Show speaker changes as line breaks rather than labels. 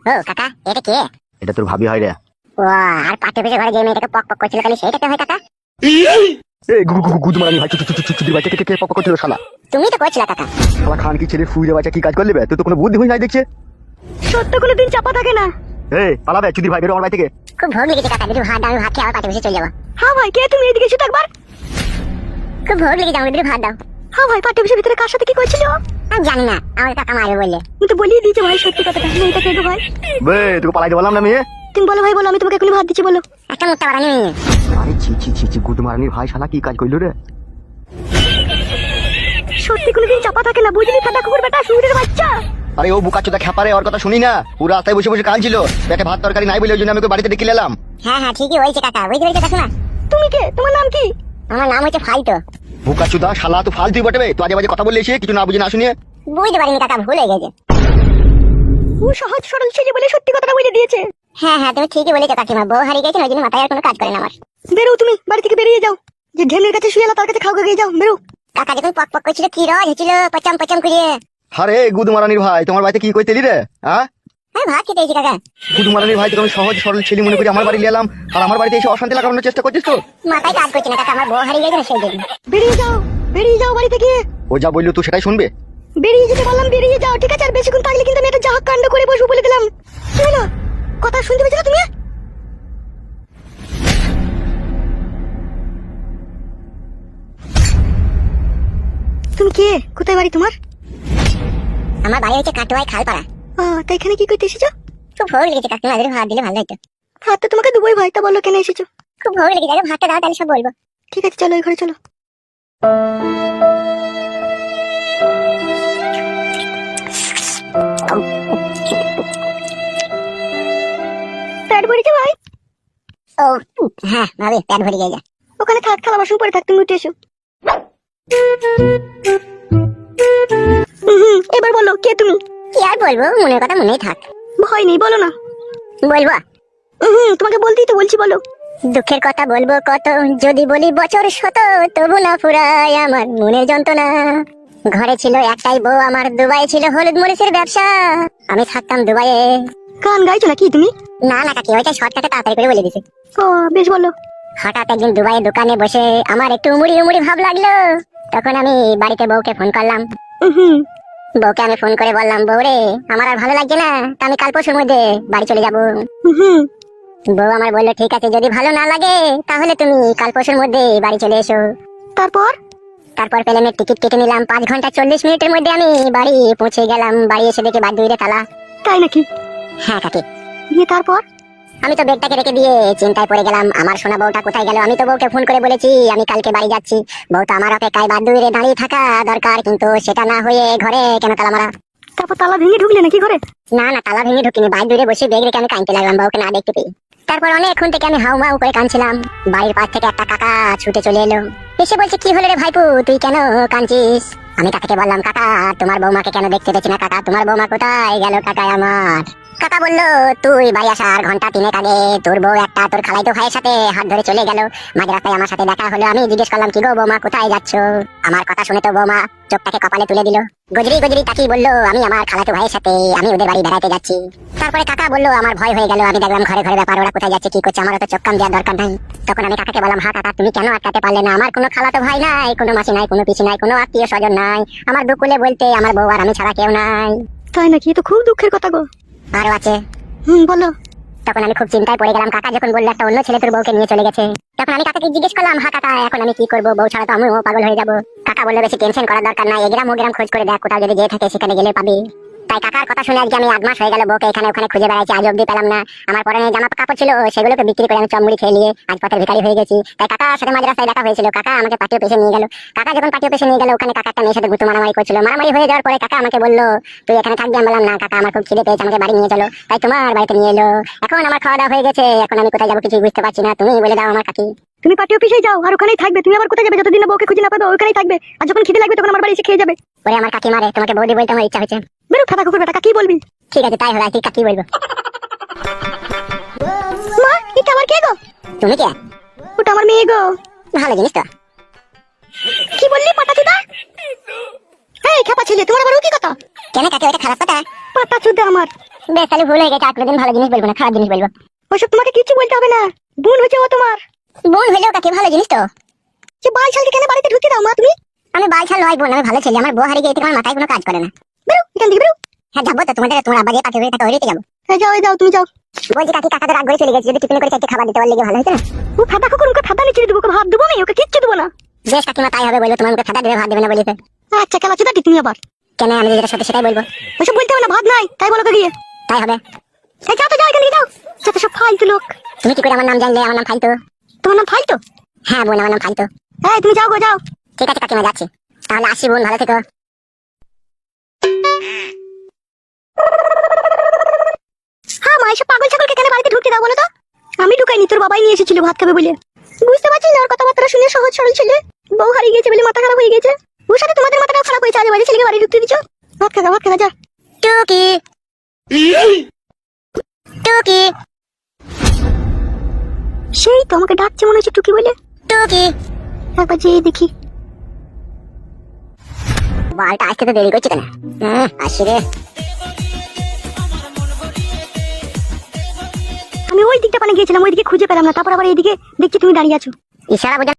ও কাকা, এটা কে?
এটা তোর ভাবি হয় রে।
ও, আর পাটে পেছে ঘরে যে মেয়েটাকে পক পক করছিল খালি সেইটাকে হয় কাকা?
এই গুদু মারানি ভাই চুদি বাচ্চা কে পক করছিল শালা?
তুমি তো করছিলা কাকা।
শালা খান কি ছেলে ফুইরে বাচ্চা কি কাজ করলি বে? তুই তো কোনো বুদ্ধি হই নাই দেখছে।
সত্য কোনো দিন চাপা থাকে না।
এই পালাবে চুদি ভাই বেরো আমার বাড়ি থেকে।
খুব ভোগ লেগেছে কাকা, যদি ভাত দাও ভাত খেয়ে আবার পাটে পেছে চলে যাবো।
হ্যাঁ ভাই, কে তুমি? এদিকে এসো তো একবার।
খুব ভোগ লেগেছে আমাকে, যদি ভাত দাও।
হ্যাঁ ভাই, পাটে বসে ভিতরে কার সাথে কি করছিল?
আমি জানি না, আমার কাকা মারবে বললে।
আমি তো বলিয়ে দিয়েছি ভাই সত্যি কথাটা। মেয়েটা কে গো ভাই?
বে তোকে পালাইতে বললাম না মেয়ে।
তুমি বলো ভাই, বলো, আমি তোমাকে এখনই ভাত দিচ্ছি, বলো।
একটা মুখটা বাড়ানি মেয়ে।
আরে ছি গুদু মারানির ভাই শালা কি কাজ করলো রে?
সত্যি কোনোদিন চাপা থাকে না, বুঝলি? ফাটা কুকুর বেটা, শুয়োরের বাচ্চা।
আরে ও বুকাচোদা খেপারে, ওর কথা শুনি না। পুরো রাস্তায় বসে বসে কাঁদছিল, পেটে ভাত তরকারি নাই বলে ওই জন্য আমি ওকে বাড়িতে ডেকে এলাম।
হ্যাঁ হ্যাঁ, ঠিকই হয়েছে কাকা, বুঝতে পেরেছো কাকিমা?
তুমি কে? তোমার নাম কি?
আমার নাম হচ্ছে ফালতো।
বুকাচোদা শালা তুই ফালতুই বটে বে। তুই আজে বাজে কথা বললে এসে কিছু না বুঝে না শুনিয়ে।
বুঝতে পারিনি কাকা, ভুল হয়ে গেছে।
ও সহজ সরল ছেলে বলে সত্যি কথাটা বলে দিয়েছে।
হ্যাঁ হ্যাঁ, তুমি ঠিকই বলেছো কাকিমা, বউ হারিয়ে গেছে, ওই জন্য মাথায় আর কোনো কাজ করে না আমার।
বেরো তুমি, বাড়ি থেকে বেরিয়ে যাও। যে ঢেমের কাছে শুয়ে এলা তার কাছে খাও গিয়ে যাও, বেরো।
কাকা যখন পক পক করছিল কি রজ হচ্ছিল পচাম পচাম করিয়ে।
আরে গুদু মারানির ভাই তোমার বাড়িতে কি কইতেলি রে? হ্যাঁ
হ্যাঁ, ভাত খেতে এসেছি কাকা।
গুদু মারানির ভাই তোকে আমি সহজ সরল ছেলে মনে করি আমার বাড়ি এলাম, আর আমার বাড়িতে এসে অশান্তি লাগানোর চেষ্টা করছিস তো?
মাথায় কাজ করছে না কাকা, আমার বউ হারিয়ে গেছে না, সেই জন্য।
বেরিয়ে যাও বাড়ি থেকে।
ও যা বললো তুই সেটাই শুনবে।
বেরিয়ে যেতে বললাম, বেরিয়ে যাও, ঠিক আছে? আর বেশিক্ষণ থাকলে কিন্তু আমি এটা জাহাজ কাণ্ড করে বসবো বলে দিলাম। কি হলো? কথা শুনতে পেয়েছো তুমি? তুমি কে? কোথায় বাড়ি তোমার?
আমার বাড়ি হচ্ছে কাটোয়ায় খালপাড়া।
তা এখানে কি করতে এসেছো?
খুব ভোগ লেগেছে কাকিমা, যদি ভাত দিলে ভালো হতো।
ভাত তো তোমাকে দেবোই ভাই, তা বলো কেন এসেছো?
খুব ভোগ লেগেছে, আগে ভাতটা দাও তাহলে সব বলবো।
ঠিক আছে, চলো এই ঘরে চলো। পেট ভরেছে ভাই?
ও হ্যাঁ ভাবি, পেট ভরে গেছে।
ওখানে থাক, থালা বাসন পরে থাক, তুমি উঠে এসো। এবার বলো, কে তুমি?
কি আর বলবো, মনের কথা মনেই থাক।
ভয় নেই, বলো না।
বলবো?
তোমাকে বলতেই তো বলছি, বলো।
দুঃখের কথা বলবো কত, যদি বলি বছর শত, তবু না ফুরায় আমার মনের যন্ত্রণা। ঘরে ছিল একটাই বউ আমার, দুবাই ছিল হলুদ মরিচের ব্যবসা, আমি থাকতাম দুবাইয়ে।
গান গাইছো নাকি তুমি?
না না কাকি, ওইটাই শর্টকাটে তাড়াতাড়ি করে বলে দিছি।
ও বেশ, বলো।
হঠাৎ একদিন দুবাইয়ের দোকানে বসে আমার একটু উমুড়ি উমুড়ি ভাব লাগলো, তখন আমি বাড়িতে বউকে ফোন করলাম। বউকে আমি ফোন করে বললাম, বউ রে আমার আর ভালো লাগছে না, তা আমি কাল পরশুর মধ্যে বাড়ি চলে যাবো। বউ আমার বললো, ঠিক আছে, যদি ভালো না লাগে তাহলে তুমি কাল পরশুর মধ্যে বাড়ি চলে এসো। তারপর প্লেনের টিকিট কেটে নিলাম, 5 ঘন্টা 40 মিনিটের মধ্যে আমি বাড়ি পৌঁছে গেলাম। বাড়ি এসে দেখে বাদ দুইরে তালা।
তাই নাকি?
হ্যাঁ কাকি।
দিয়ে তারপর?
আমি তো ব্যাগটাকে রেখে দিয়ে চিন্তায় পড়ে গেলাম, আমার সোনা বউটা কোথায় গেল। আমি তো বউকে ফোন করে বলেছি আমি কালকে বাড়ি যাচ্ছি। বউ তো আমার অপেক্ষায় বাদ দুইরে দাঁড়িয়ে থাকা দরকার, কিন্তু সেটা না হয়ে ঘরে কেন তালা মারা?
তারপর তালা ভেঙে ঢুকলে নাকি ঘরে?
না না, তালা ভেঙে ঢুকিনি, বাদ দূরে বসে ব্যাগ রেখে আমি কাঁদতে লাগলাম বউকে না দেখতে পেয়ে। তারপর অনেকক্ষণ থেকে আমি হাউ মাউ করে কাঁদছিলাম। বাড়ির পাশ থেকে একটা কাকা ছুটে চলে এলো, এসে বলছে, কি হলো রে ভাইপু, তুই কেন কাঁদছিস? আমি কাকাকে বললাম, কাকা তোমার বৌমাকে কেন দেখতে পেয়েছি না কাকা, তোমার বৌমা কোথায় গেল কাকা আমার? কাকা বললো, তুই বাড়ি আসার ঘন্টা 3 আগে তোর বউ একটা তোর খালাইতো ভাইয়ের সাথে হাত ধরে চলে গেল। মাঝ রাস্তায় আমার সাথে দেখা হলো, আমি জিজ্ঞেস করলাম, কি গো বৌমা কোথায় যাচ্ছ? আমার কথা শুনে তো বৌমা চোখটাকে কপালে তুলে দিল, গজরি গজরি তাকিয়ে বললো, আমি আমার খালাতো ভাইয়ের সাথে আমি ওদের বাড়ি বেড়াতে যাচ্ছি। তারপরে কাকা বললো, আমার ভয় হয়ে গেল, আমি দেখলাম ঘরে ঘরে ব্যাপার, ওরা কোথায় যাচ্ছে কি করছে, আমার তো চোখ কান দেওয়ার দরকার নাই। তখন আমি কাকাকে বললাম, হ্যাঁ কাকা তুমি কেন আটকাতে পারলে না? আমার কোনো খালাতো ভাই নাই, কোনো মাসি নাই, কোনো পিসি নাই, কোনো আত্মীয় স্বজন নাই, আমার দুকুলে বলতে আমার বউ আর আমি ছাড়া কেউ নাই।
তাই নাকি? তো খুব দুঃখের কথা গো।
আরো আছে।
বলো।
তখন আমি খুব চিন্তায় পড়ে গেলাম, কাকা যখন বললো একটা অন্য ছেলে তোর বউকে নিয়ে চলে গেছে, তখন আমি কাকাকে জিজ্ঞেস করলাম, হ্যাঁ কাকা এখন আমি কি করবো, বউ ছাড়া তো আমিও পাগল হয়ে যাবো। কাকা বললো, বেশি টেনশন করার দরকার নাই, এগ্রাম ওগ্রাম খোঁজ করে দেখ, কোথাও যদি যেয়ে থাকে সেখানে গেলে পাবি। তাই কাকার কথা শুনে আজকে আমি 8 মাস হয়ে গেল বউকে এখানে ওখানে খুঁজে বেড়াইছি, আজ অব্দি পেলাম না। আমার পরনে জামা কাপড় ছিল সেগুলোকে বিক্রি করে আমি চমড়ি খেয়ে নিয়ে আজ পথের ভিখারি হয়ে গেছি। তাই কাকার সাথে মাঝ রাস্তায় দেখা হয়েছিল, কাকা আমাকে পাটিও পেশে নিয়ে গেল। কাকা যখন পাটিও পেশে নিয়ে গেল, ওখানে কাকা একটা মেয়ের সাথে গুতু মারামারি করছিল। মারামারি হয়ে যাওয়ার পরে কাকা আমাকে বললো, তুই এখানে থাকবি? আমি বললাম, না কাকা আমার খুব খিদে পেয়েছে, আমাকে বাড়ি নিয়ে চলো। তাই তোমার বাড়িতে নিয়ে এলো। এখন আমার খাওয়া দাওয়া হয়ে গেছে, এখন আমি কোথায় যাবো কিছুই বুঝতে পারছি না, তুমি বলে দাও আমার কাকি।
তুমি পার্টি অফিসে যাও, আর ওখানেই থাকবে। তুমি আবার কোথায় যাবে? যতদিন না বউকে খুঁজে না পাবে ওখানেই থাকবে, আর যখন খিদে লাগবে তখন আমার বাড়ি এসে খেয়ে যাবে।
ওরে আমার কাকি মারে, তোমাকে বৌদি বলতে আমার ইচ্ছা হচ্ছে।
বেরো ফাটা কুকুর বেটা, কি বলবি?
ঠিক আছে তাই হবে, আর কি কাকি বলবো।
মা, এটা আমার কে গো?
তুমি কে?
ওটা আমার মেয়ে গো।
ভালো জিনিস তো।
কি বললি পাটা চুদা? এই খেপা ছেলে, তোমার আবার ও কি কথা?
কেন কাকি, ওটা খারাপ কথা?
পাটা চুদা আমার।
বেশ তাহলে ভুল হয়ে গেছে, আর কোনোদিন ভালো জিনিস বলবো না, খারাপ জিনিস বলবো।
ওসব তোমাকে কিছু বলতে হবে না, বোন হয়েছে ও তোমার।
বোন হলেও কাকে ভালো জিনিস তো।
যে বাল ছালকে কেন বাড়িতে ঢুকতে দাও মা তুমি?
আমি বালছাল নয় বোন, আমি ভালো ছেলে। আমার বউ হারিয়ে গিয়ে আমার মাথায় কোনো কাজ করে না।
বেরো এখান থেকে বেরো।
হ্যাঁ যাবো তো, তোমার আব্বা যে পাখি হয়ে থাকে ওইতে যাবো।
হ্যাঁ যাও এই যাও তুমি যাও।
বলছি কাকি কাকাদের রাগ করে চলে গেছে, যদি টিফিনে করে চারটে খাবার দিতে পারলে কি ভালো হতো না?
ও ফাটা কুকুর, ওকে ফাটা নিচে দেবো, ওকে ভাত দেবো আমি, ওকে কিচ্ছু দেবো না।
বেশ কাকিমা তাই হবে, বলবো তোমার মুখে ফাটা দেবে, ভাত দেবে না বলিতে।
আচ্ছা কেলা চুদা তুমি আবার।
কেন আমি যেটা সত্যি সেটাই বলবো।
ওসব বলতে হবে না, ভাত নাই তাই বলো তো গিয়ে।
তাই হবে।
এই যাও তো যাও এখান থেকে যাও, যত সব ফালতু লোক।
তুমি কি করে আমার নাম জানলে? আমার নাম ফালতু।
তোমার নাম ফালতু?
হ্যাঁ বোন, আমার নাম ফালতু।
হ্যাঁ তুমি যাও গো যাও।
ঠিক আছে কাকিমা যাচ্ছি, তাহলে আসি বোন, ভালো থেকো।
হ্যাঁ মা, এসব পাগল ছাগলকে কেন বাড়িতে ঢুকতে দাও বলো তো? আমি ঢুকাইনি, তোর বাবাই নিয়ে এসেছিল ভাত খাবে বলে। বুঝতে পারছিস না ওর কথাবার্তা শুনে সহজ সরল ছেলে, বউ হারিয়ে গেছে বলে মাথা খারাপ হয়ে গেছে। ওর সাথে তোমাদের মাথাটাও খারাপ হয়েছে, আজে বাজে ছেলেকে বাড়ি ঢুকতে দিচ্ছ। ভাত খা যা।
টুকি টুকি
সেই তো আমাকে ডাকছে মনে হচ্ছে টুকি বলে।
টুকি
একবার যেয়ে দেখি।
বালটা আসতে তো দেরি করছে কেন? আসি রে।
আমি ওই দিকটা পানে গিয়েছিলাম, ওইদিকে খুঁজে পেলাম না, তারপর আবার এইদিকে দেখছি তুমি দাঁড়িয়ে আছো।
ইশারা বোঝা